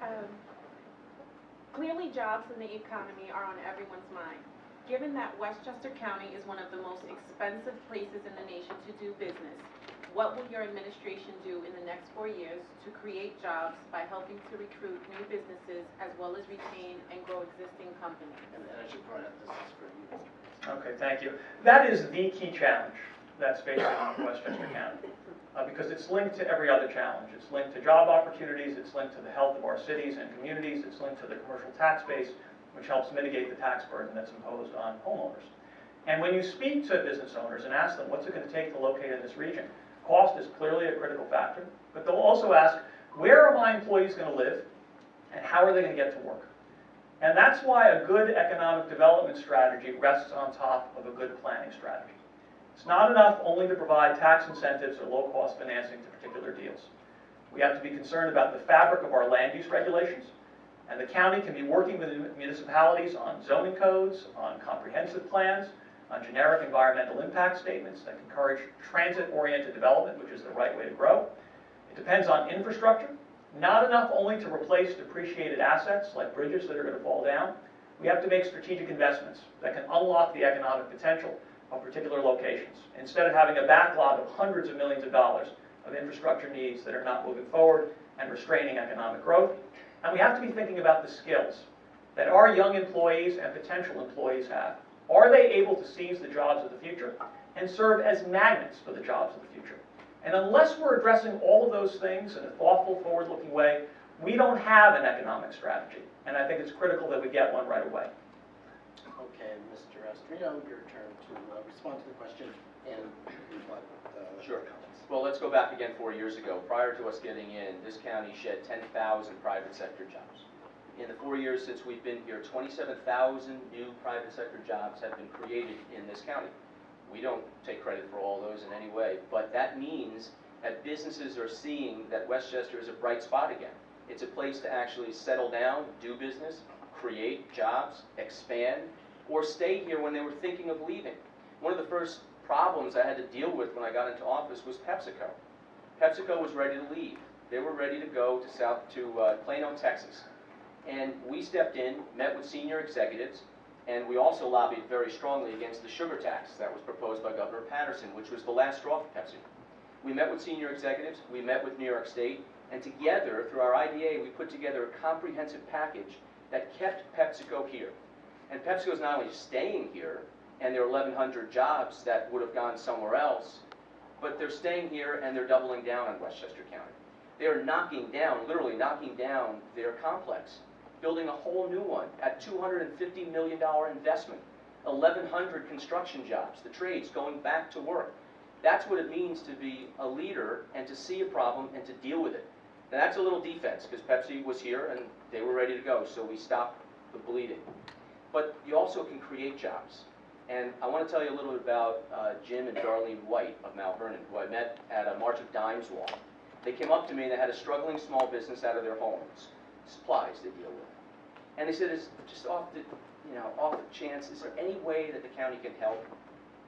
Um, Clearly, jobs in the economy are on everyone's mind. Given that Westchester County is one of the most expensive places in the nation to do business, what will your administration do in the next 4 years to create jobs by helping to recruit new businesses as well as retain and grow existing companies? And I should point out this is for you. Okay, thank you. That is the key challenge that's facing Westchester County, because it's linked to every other challenge. It's linked to job opportunities, it's linked to the health of our cities and communities, it's linked to the commercial tax base, which helps mitigate the tax burden that's imposed on homeowners. And when you speak to business owners and ask them what's it going to take to locate in this region, cost is clearly a critical factor, but they'll also ask, where are my employees going to live and how are they going to get to work? And that's why a good economic development strategy rests on top of a good planning strategy. It's not enough only to provide tax incentives or low-cost financing to particular deals. We have to be concerned about the fabric of our land use regulations, and the county can be working with municipalities on zoning codes, on comprehensive plans, on generic environmental impact statements that encourage transit-oriented development, which is the right way to grow. It depends on infrastructure, not enough only to replace depreciated assets like bridges that are going to fall down. We have to make strategic investments that can unlock the economic potential of particular locations, instead of having a backlog of hundreds of millions of dollars of infrastructure needs that are not moving forward and restraining economic growth. And we have to be thinking about the skills that our young employees and potential employees have. Are they able to seize the jobs of the future and serve as magnets for the jobs of the future? And unless we're addressing all of those things in a thoughtful, forward-looking way, we don't have an economic strategy. And I think it's critical that we get one right away. Okay, Mr. Astorino, your turn to respond to the question and rebut the Sure. comments. Well, let's go back again 4 years ago. Prior to us getting in, this county shed 10,000 private sector jobs. In the 4 years since we've been here, 27,000 new private sector jobs have been created in this county. We don't take credit for all those in any way, but that means that businesses are seeing that Westchester is a bright spot again. It's a place to actually settle down, do business, create jobs, expand, or stay here when they were thinking of leaving. One of the first problems I had to deal with when I got into office was PepsiCo. PepsiCo was ready to leave. They were ready to go to Plano, Texas. And we stepped in, met with senior executives, and we also lobbied very strongly against the sugar tax that was proposed by Governor Patterson, which was the last straw for Pepsi. We met with senior executives, we met with New York State, and together, through our IDA, we put together a comprehensive package that kept PepsiCo here. And PepsiCo is not only staying here, and there are 1,100 jobs that would have gone somewhere else, but they're staying here and they're doubling down on Westchester County. They're knocking down, literally knocking down their complex, building a whole new one at $250 million investment, 1,100 construction jobs, the trades going back to work. That's what it means to be a leader and to see a problem and to deal with it. Now that's a little defense because Pepsi was here and they were ready to go, so we stopped the bleeding. But you also can create jobs. And I want to tell you a little bit about Jim and Darlene White of Mount Vernon, who I met at a March of Dimes walk. They came up to me and they had a struggling small business out of their homes, supplies they deal with. And they said, it's just off the chance, is there any way that the county can help?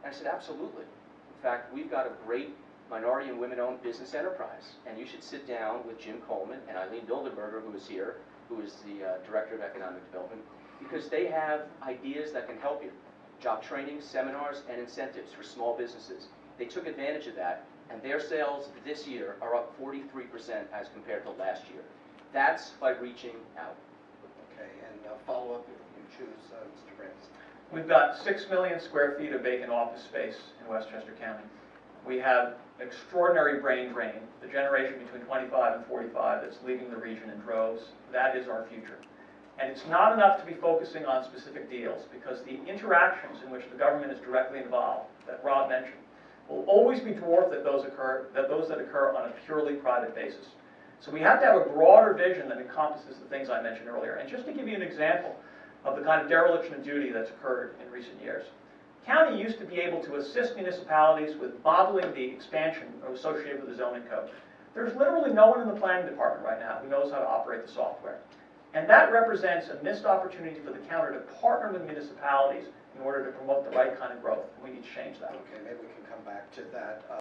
And I said, absolutely. In fact, we've got a great minority and women-owned business enterprise. And you should sit down with Jim Coleman and Eileen Bilderberger, who is here, who is the Director of Economic Development, because they have ideas that can help you. Job training, seminars, and incentives for small businesses. They took advantage of that, and their sales this year are up 43% as compared to last year. That's by reaching out. Okay, and follow-up if you choose, Mr. Bramson. We've got 6 million square feet of vacant office space in Westchester County. We have extraordinary brain drain, the generation between 25 and 45 that's leaving the region in droves. That is our future. And it's not enough to be focusing on specific deals, because the interactions in which the government is directly involved, that Rob mentioned, will always be dwarfed at those that occur on a purely private basis. So we have to have a broader vision that encompasses the things I mentioned earlier. And just to give you an example of the kind of dereliction of duty that's occurred in recent years, the county used to be able to assist municipalities with modeling the expansion associated with the zoning code. There's literally no one in the planning department right now who knows how to operate the software. And that represents a missed opportunity for the county to partner with municipalities in order to promote the right kind of growth. We need to change that. Okay, maybe we can come back to that.